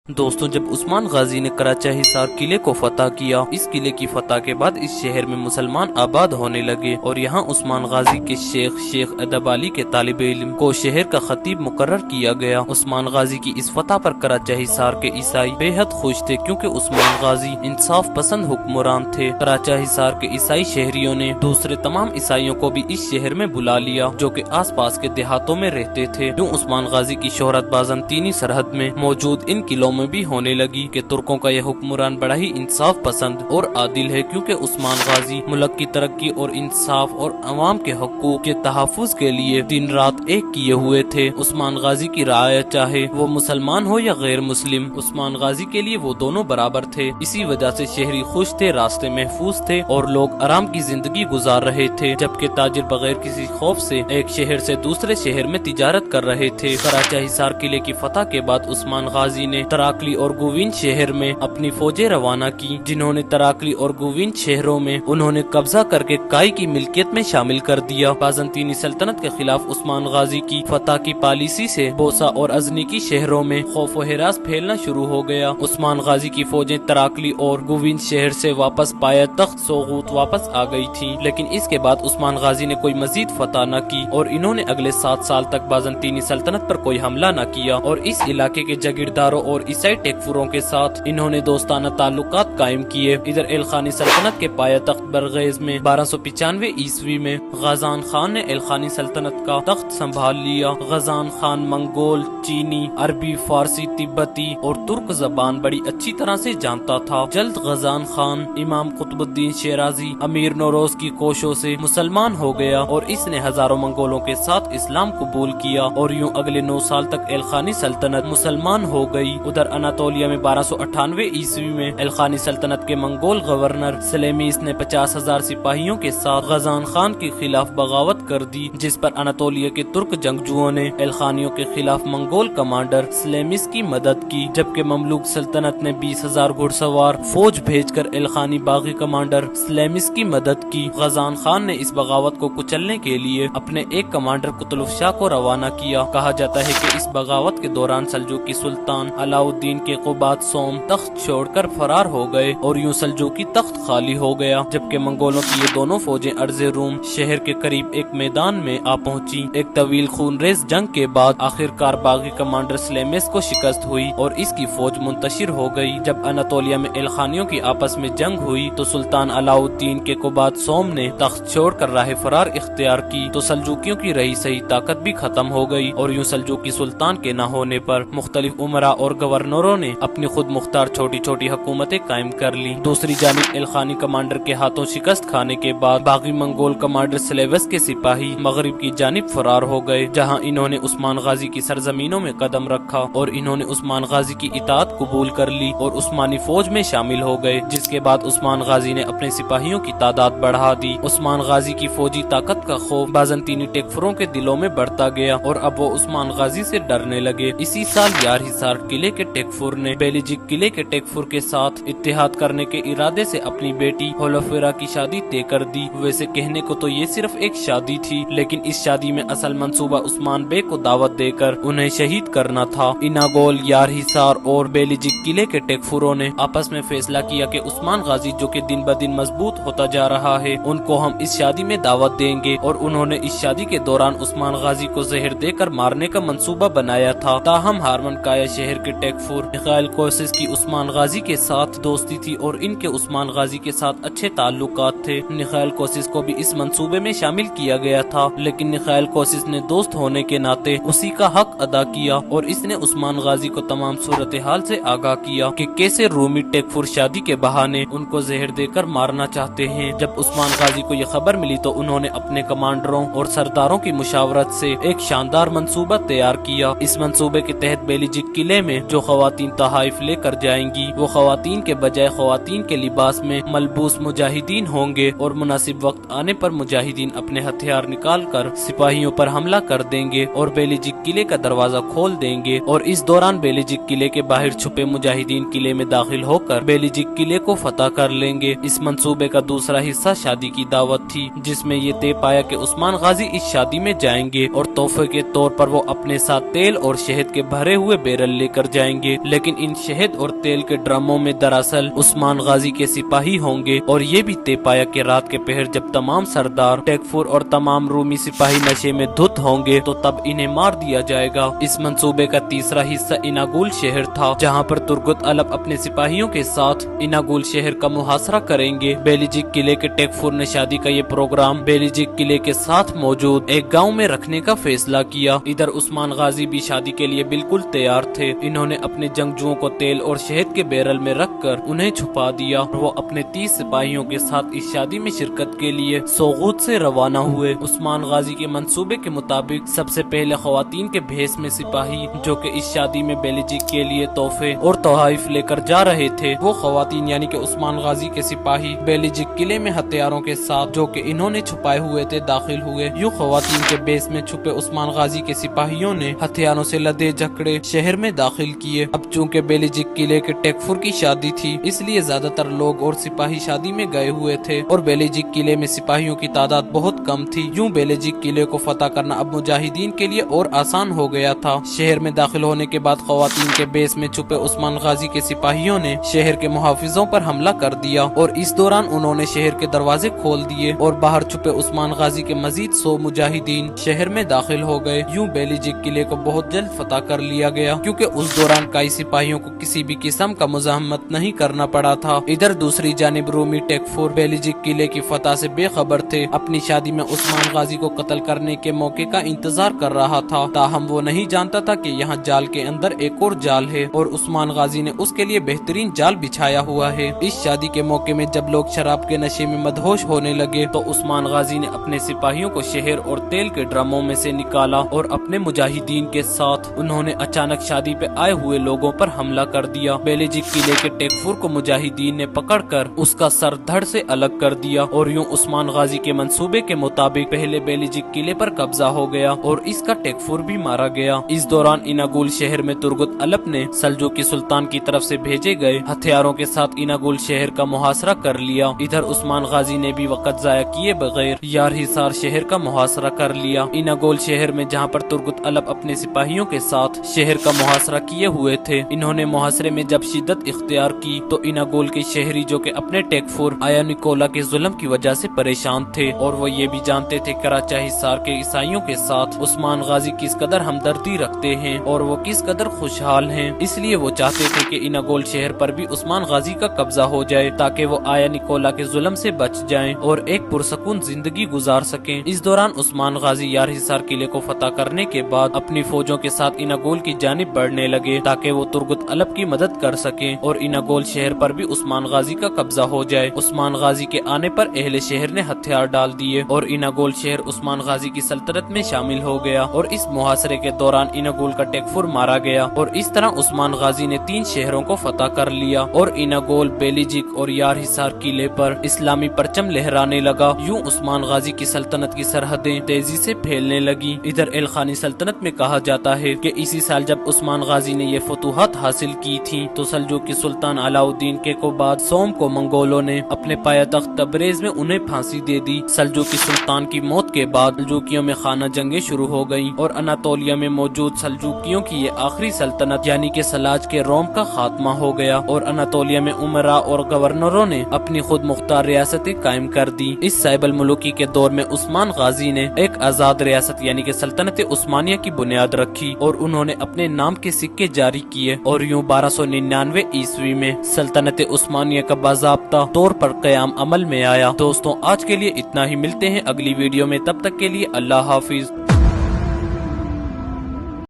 دوستوں، جب عثمان غازی نے کراچا حصار قلعے کو فتح کیا، اس قلعے کی فتح کے بعد اس شہر میں مسلمان آباد ہونے لگے اور یہاں عثمان غازی کے شیخ ادب علی کے طالب علم کو شہر کا خطیب مقرر کیا گیا۔ عثمان غازی کی اس فتح پر کراچا حصار کے عیسائی بے حد خوش تھے، کیونکہ عثمان غازی انصاف پسند حکمران تھے۔ کراچا حصار کے عیسائی شہریوں نے دوسرے تمام عیسائیوں کو بھی اس شہر میں بلا لیا جو کہ آس پاس کے دیہاتوں میں رہتے تھے۔ یوں عثمان غازی کی شہرت بازنطینی سرحد میں موجود ان قلعوں میں بھی ہونے لگی کہ ترکوں کا یہ حکمران بڑا ہی انصاف پسند اور عادل ہے، کیونکہ عثمان غازی ملک کی ترقی اور انصاف اور عوام کے حقوق کے تحفظ کے لیے دن رات ایک کیے ہوئے تھے۔ عثمان غازی کی رعایت چاہے وہ مسلمان ہو یا غیر مسلم، عثمان غازی کے لیے وہ دونوں برابر تھے۔ اسی وجہ سے شہری خوش تھے، راستے محفوظ تھے اور لوگ آرام کی زندگی گزار رہے تھے، جبکہ تاجر بغیر کسی خوف سے ایک شہر سے دوسرے شہر میں تجارت کر رہے تھے۔ کراچا حصار قلعے کی فتح کے بعد عثمان غازی نے تراکلی اور گووند شہر میں اپنی فوجیں روانہ کی، جنہوں نے تراکلی اور گووند شہروں میں انہوں نے قبضہ کر کے کائی کی ملکیت میں شامل کر دیا۔ بازنطینی سلطنت کے خلاف عثمان غازی کی فتح کی پالیسی سے بوسا اور ازنی کی شہروں میں خوف و ہراس پھیلنا شروع ہو گیا۔ عثمان غازی کی فوجیں تراکلی اور گووند شہر سے واپس پایتخت سوغوت واپس آ گئی تھیں، لیکن اس کے بعد عثمان غازی نے کوئی مزید فتح نہ کی اور انہوں نے اگلے 7 سال تک بازنطینی سلطنت پر کوئی حملہ نہ کیا، اور اس علاقے کے جاگیرداروں اور عیسائی ٹیکفوروں کے ساتھ انہوں نے دوستانہ تعلقات قائم کیے۔ ادھر الخانی سلطنت کے پایتخت برغیز میں 1295 عیسوی میں غازان خان نے الخانی سلطنت کا تخت سنبھال لیا۔ غازان خان منگول، چینی، عربی، فارسی، تبتی اور ترک زبان بڑی اچھی طرح سے جانتا تھا۔ جلد غازان خان امام قطب الدین شیرازی امیر نوروز کی کوششوں سے مسلمان ہو گیا اور اس نے ہزاروں منگولوں کے ساتھ اسلام قبول کیا، اور یوں اگلے 9 سال تک الخانی سلطنت مسلمان ہو گئی۔ ادھر اناطولیہ میں 1298 عیسوی میں الخانی سلطنت کے منگول گورنر سلیمیس نے 50,000 سپاہیوں کے ساتھ غازان خان کے خلاف بغاوت کر دی، جس پر اناطولیہ کے ترک جنگجوؤں نے الخانیوں کے خلاف منگول کمانڈر سلیمیس کی مدد کی، جبکہ مملوک سلطنت نے 20,000 گھڑ سوار فوج بھیج کر الخانی باغی کمانڈر سلیمیس کی مدد کی۔ غازان خان نے اس بغاوت کو کچلنے کے لیے اپنے ایک کمانڈر قطلف شاہ کو روانہ کیا۔ کہا جاتا ہے کہ اس بغاوت کے دوران سلجوقی سلطان علاؤ الدین کے قباد سوم تخت چھوڑ کر فرار ہو گئے اور یوں سلجوقی تخت خالی ہو گیا، جبکہ منگولوں کی یہ دونوں فوجیں ارض روم شہر کے قریب ایک میدان میں آ پہنچی۔ ایک طویل خون ریز جنگ کے بعد آخرکار باغی کمانڈر سلیمیس کو شکست ہوئی اور اس کی فوج منتشر ہو گئی۔ جب اناطولیہ میں الخانیوں کی آپس میں جنگ ہوئی تو سلطان علاؤ الدین کے قباد سوم نے تخت چھوڑ کر راہ فرار اختیار کی، تو سلجوقیوں کی رہی سہی طاقت بھی ختم ہو گئی، اور یوں سلجوقی سلطان کے نہ ہونے پر مختلف امراء اور گورنروں نے اپنی خود مختار چھوٹی چھوٹی حکومتیں قائم کر لی۔ دوسری جانب الخانی کمانڈر کے ہاتھوں شکست کھانے کے بعد باغی منگول کمانڈر سلیوس کے سپاہی مغرب کی جانب فرار ہو گئے، جہاں انہوں نے عثمان غازی کی سرزمینوں میں قدم رکھا اور انہوں نے عثمان غازی کی اطاعت قبول کر لی اور عثمانی فوج میں شامل ہو گئے، جس کے بعد عثمان غازی نے اپنے سپاہیوں کی تعداد بڑھا دی۔ عثمان غازی کی فوجی طاقت کا خوف بازنطینی ٹیکفوروں کے دلوں میں بڑھتا گیا اور اب وہ عثمان غازی سے ڈرنے لگے۔ اسی سال یار حصار قلعے کے ٹیکفور نے بیلیجک قلعے کے ٹیکفور کے ساتھ اتحاد کرنے کے ارادے سے اپنی بیٹی ہولوفیرا کی شادی طے کر دی۔ ویسے کہنے کو تو یہ صرف ایک شادی تھی، لیکن اس شادی میں اصل منصوبہ عثمان بے کو دعوت دے کر انہیں شہید کرنا تھا۔ اناگول، یار حصار اور بیلیجک قلعے کے ٹیکفوروں نے آپس میں فیصلہ کیا کہ عثمان غازی جو کہ دن بدن مضبوط ہوتا جا رہا ہے، ان کو ہم اس شادی میں دعوت دیں گے، اور انہوں نے اس شادی کے دوران عثمان غازی کو زہر دے کر مارنے کا منصوبہ بنایا تھا۔ تاہم ہارمن کایا شہر کے ٹیکفور میخائیل کوسس کی عثمان غازی کے ساتھ دوستی تھی اور ان کے عثمان غازی کے ساتھ اچھے تعلقات تھے۔ میخائیل کوسس کو بھی اس منصوبے میں شامل کیا گیا تھا، لیکن میخائیل کوسس نے دوست ہونے کے ناطے اسی کا حق ادا کیا اور اس نے عثمان غازی کو تمام صورتحال سے آگاہ کیا کہ کیسے رومی ٹیکفور شادی کے بہانے ان کو زہر دے کر مارنا چاہتے ہیں۔ جب عثمان غازی کو یہ خبر ملی تو انہوں نے اپنے کمانڈروں اور سرداروں کی مشاورت سے ایک شاندار منصوبہ تیار کیا۔ اس منصوبے کے تحت بیلیجک قلعے میں جو خواتین تحائف لے کر جائیں گی، وہ خواتین کے بجائے خواتین کے لباس میں ملبوس مجاہدین ہوں گے، اور مناسب وقت آنے پر مجاہدین اپنے ہتھیار نکال کر سپاہیوں پر حملہ کر دیں گے اور بیلیجک قلعے کا دروازہ کھول دیں گے، اور اس دوران بیلیجک قلعے کے باہر چھپے مجاہدین قلعے میں داخل ہو کر بیلیجک قلعے کو فتح کر لیں گے۔ اس منصوبے کا دوسرا حصہ شادی کی دعوت تھی، جس میں یہ طے پایا کہ عثمان غازی اس شادی میں جائیں گے اور تحفے کے طور پر وہ اپنے ساتھ تیل اور شہد کے بھرے ہوئے بیرل لے کر جائیں جائیں گے، لیکن ان شہد اور تیل کے ڈرموں میں دراصل عثمان غازی کے سپاہی ہوں گے، اور یہ بھی طے پایا کہ رات کے پہر جب تمام سردار ٹیکفور اور تمام رومی سپاہی نشے میں دھت ہوں گے تو تب انہیں مار دیا جائے گا۔ اس منصوبے کا تیسرا حصہ اناگول شہر تھا، جہاں پر ترگت الپ اپنے سپاہیوں کے ساتھ اناگول شہر کا محاصرہ کریں گے۔ بیلیجک قلعے کے ٹیکفور نے شادی کا یہ پروگرام بیلیجک قلعے کے ساتھ موجود ایک گاؤں میں رکھنے کا فیصلہ کیا۔ ادھر عثمان غازی بھی شادی کے لیے بالکل تیار تھے۔ انہوں نے اپنے جنگجوؤں کو تیل اور شہد کے بیرل میں رکھ کر انہیں چھپا دیا، اور وہ اپنے 30 سپاہیوں کے ساتھ اس شادی میں شرکت کے لیے سوغوت سے روانہ ہوئے۔ عثمان غازی کے منصوبے کے مطابق سب سے پہلے خواتین کے بھیس میں سپاہی جو کہ اس شادی میں بیلیجک کے لیے تحفے اور تحائف لے کر جا رہے تھے، وہ خواتین یعنی کہ عثمان غازی کے سپاہی بیلیجک قلعے میں ہتھیاروں کے ساتھ جو کہ انہوں نے چھپائے ہوئے تھے داخل ہوئے۔ یوں خواتین کے بیس میں چھپے عثمان غازی کے سپاہیوں نے ہتھیاروں سے لدے جکڑے شہر میں داخل کیے۔ اب چونکہ بیلیجک قلعے کے ٹیکفور کی شادی تھی، اس لیے زیادہ تر لوگ اور سپاہی شادی میں گئے ہوئے تھے، اور بیلیجک قلعے میں سپاہیوں کی تعداد بہت کم تھی۔ یوں بیلیجک قلعے کو فتح کرنا اب مجاہدین کے لیے اور آسان ہو گیا تھا۔ شہر میں داخل ہونے کے بعد خواتین کے بیس میں چھپے عثمان غازی کے سپاہیوں نے شہر کے محافظوں پر حملہ کر دیا، اور اس دوران انہوں نے شہر کے دروازے کھول دیے اور باہر چھپے عثمان غازی کے مزید 100 مجاہدین شہر میں داخل ہو گئے۔ یوں بیلیجک قلعے کو بہت جلد فتح کر لیا گیا، کیونکہ اس دوران کئی سپاہیوں کو کسی بھی قسم کا مزاحمت نہیں کرنا پڑا تھا۔ ادھر دوسری جانب رومی ٹیکفور بیلیجک قلعے کی فتح سے بے خبر تھے، اپنی شادی میں عثمان غازی کو قتل کرنے کے موقع کا انتظار کر رہا تھا، تاہم وہ نہیں جانتا تھا کہ یہاں جال کے اندر ایک اور جال ہے، اور عثمان غازی نے اس کے لیے بہترین جال بچھایا ہوا ہے۔ اس شادی کے موقع میں جب لوگ شراب کے نشے میں مدہوش ہونے لگے تو عثمان غازی نے اپنے سپاہیوں کو شہر اور تیل کے ڈرموں میں سے نکالا، اور اپنے مجاہدین کے ساتھ انہوں نے اچانک شادی پہ آئے ہوئے لوگوں پر حملہ کر دیا۔ بیلیجک قلعے کے ٹیکفور کو مجاہدین نے پکڑ کر اس کا سر دھڑ سے الگ کر دیا، اور یوں عثمان غازی کے منصوبے کے مطابق پہلے بیلیجک قلعے پر قبضہ ہو گیا اور اس کا ٹیکفور بھی مارا گیا۔ اس دوران اناگول شہر میں ترگت الپ نے سلجوقی سلطان کی طرف سے بھیجے گئے ہتھیاروں کے ساتھ اناگول شہر کا محاصرہ کر لیا۔ ادھر عثمان غازی نے بھی وقت ضائع کیے بغیر یار حصار شہر کا محاصرہ کر لیا۔ اناگول شہر میں جہاں پر ترگت الپ اپنے سپاہیوں کے ساتھ شہر کا محاصرہ کیے ہوئے تھے، انہوں نے محاصرے میں جب شدت اختیار کی تو اناگول کے شہری جو کہ اپنے ٹیکفور آیا نکولا کے ظلم کی وجہ سے پریشان تھے، اور وہ یہ بھی جانتے تھے کراچا حصار کے عیسائیوں کے ساتھ عثمان غازی کس قدر ہمدردی رکھتے ہیں اور وہ کس قدر خوشحال ہیں، اس لیے وہ چاہتے تھے کہ اناگول شہر پر بھی عثمان غازی کا قبضہ ہو جائے تاکہ وہ آیا نکولا کے ظلم سے بچ جائیں اور ایک پرسکون زندگی گزار سکیں۔ اس دوران عثمان غازی یار حصار قلعے کو فتح کرنے کے بعد اپنی فوجوں کے ساتھ اناگول کی جانب بڑھنے لگے تاکہ وہ ترگت الپ کی مدد کر سکیں اور اناگول شہر پر بھی عثمان غازی کا قبضہ ہو جائے۔ عثمان غازی کے آنے پر اہل شہر نے ہتھیار ڈال دیے اور اناگول شہر عثمان غازی کی سلطنت میں شامل ہو گیا، اور اس محاصرے کے دوران اناگول کا ٹیکفور مارا گیا، اور اس طرح عثمان غازی نے 3 شہروں کو فتح کر لیا، اور اناگول، بیلیجک اور یار حصار قلعے پر اسلامی پرچم لہرانے لگا۔ یوں عثمان غازی کی سلطنت کی سرحدیں تیزی سے پھیلنے لگی۔ ادھر الخانی سلطنت میں کہا جاتا ہے کہ اسی سال جب عثمان غازی نے یہ فتوحات حاصل کی تھی تو سلجوقی سلطان علاؤالدین کے کو بعد سوم کو منگولوں نے اپنے پایہ تخت تبریز میں انہیں پھانسی دے دی۔ سلجوقی سلطان کی موت کے بعد سلجوقیوں میں خانہ جنگیں شروع ہو گئیں اور اناطولیہ میں موجود سلجوقیوں کی یہ آخری سلطنت یعنی کہ سلاج کے روم کا خاتمہ ہو گیا، اور اناطولیہ میں امراء اور گورنروں نے اپنی خود مختار ریاستیں قائم کر دی۔ اس صاحب الملوکی کے دور میں عثمان غازی نے ایک آزاد ریاست یعنی کہ سلطنت عثمانیہ کی بنیاد رکھی اور انہوں نے اپنے نام کے سکے جاری کیے، اور یوں 1299 عیسوی میں سلطنت عثمانیہ کا باضابطہ طور پر قیام عمل میں آیا۔ دوستوں آج کے لیے اتنا ہی، ملتے ہیں اگلی ویڈیو میں، تب تک کے لیے اللہ حافظ۔